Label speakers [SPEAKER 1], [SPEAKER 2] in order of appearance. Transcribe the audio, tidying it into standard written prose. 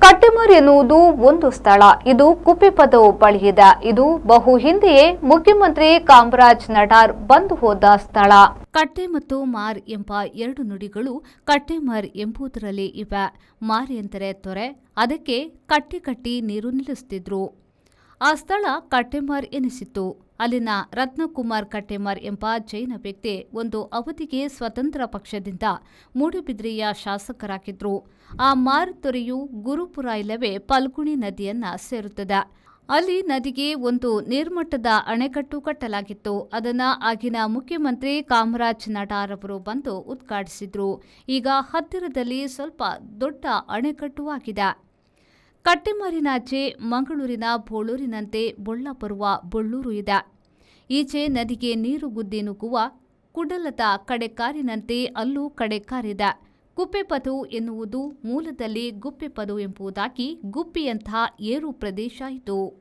[SPEAKER 1] ಕಟ್ಟೆಮರ್ ಎನ್ನುವುದು ಒಂದು ಸ್ಥಳ. ಇದು ಕುಪ್ಪೆಪದವು ಬಳಿಯಿದೆ. ಇದು ಬಹು ಹಿಂದೆಯೇ ಮುಖ್ಯಮಂತ್ರಿ ಕಾಮರಾಜ್ ನಡಾರ್ ಬಂದು ಹೋದ ಸ್ಥಳ. ಕಟ್ಟೆ ಮತ್ತು ಮಾರ್ ಎಂಬ ಎರಡು ನುಡಿಗಳು ಕಟ್ಟೆಮರ್ ಎಂಬುದರಲ್ಲಿ ಇವೆ. ಮಾರ್ ಎಂದರೆ ತೊರೆ. ಅದಕ್ಕೆ ಕಟ್ಟಿ ನೀರು ನಿಲ್ಲಿಸುತ್ತಿದ್ರು. ಆ ಸ್ಥಳ ಕಟ್ಟೆಮರ್ ಎನಿಸಿತ್ತು. ಅಲ್ಲಿನ ರತ್ನಕುಮಾರ್ ಕಟ್ಟೆಮರ್ ಎಂಬ ಜೈನ ವ್ಯಕ್ತಿ ಒಂದು ಅವಧಿಗೆ ಸ್ವತಂತ್ರ ಪಕ್ಷದಿಂದ ಮೂಡುಬಿದ್ರೆಯ ಶಾಸಕರಾಗಿದ್ರು. ಆ ಮಾರ್ ತೊರೆಯು ಗುರುಪುರ ಇಲ್ಲವೇ ಫಲ್ಗುಣಿ ನದಿಯನ್ನ ಸೇರುತ್ತದೆ. ಅಲ್ಲಿ ನದಿಗೆ ಒಂದು ನೀರ್ಮಟ್ಟದ ಅಣೆಕಟ್ಟು ಕಟ್ಟಲಾಗಿತ್ತು. ಅದನ್ನ ಆಗಿನ ಮುಖ್ಯಮಂತ್ರಿ ಕಾಮರಾಜ್ ನಡಾರ್ ಅವರು ಬಂದು ಉದ್ಘಾಟಿಸಿದ್ರು. ಈಗ ಹತ್ತಿರದಲ್ಲಿ ಸ್ವಲ್ಪ ದೊಡ್ಡ ಅಣೆಕಟ್ಟು ಆಗಿದೆ. ಕಟ್ಟೆಮರಿನಾಚೆ ಮಂಗಳೂರಿನ ಬೋಳೂರಿನಂತೆ ಬೊಳ್ಳ ಬರುವ ಬೊಳ್ಳೂರು ಇದೆ. ಈಚೆ ನದಿಗೆ ನೀರು ಗುದ್ದಿ ನುಗ್ಗುವ ಕುಡಲದ ಕಡೆಕಾರಿನಂತೆ ಅಲ್ಲೂ ಕಡೆಕಾರಿದೆ. ಕುಪ್ಪೆಪದು ಎನ್ನುವುದು ಮೂಲದಲ್ಲಿ ಗುಪ್ಪೆಪದು ಎಂಬುದಾಗಿ ಗುಬ್ಬಿಯಂಥ ಏರು ಪ್ರದೇಶ ಇದು.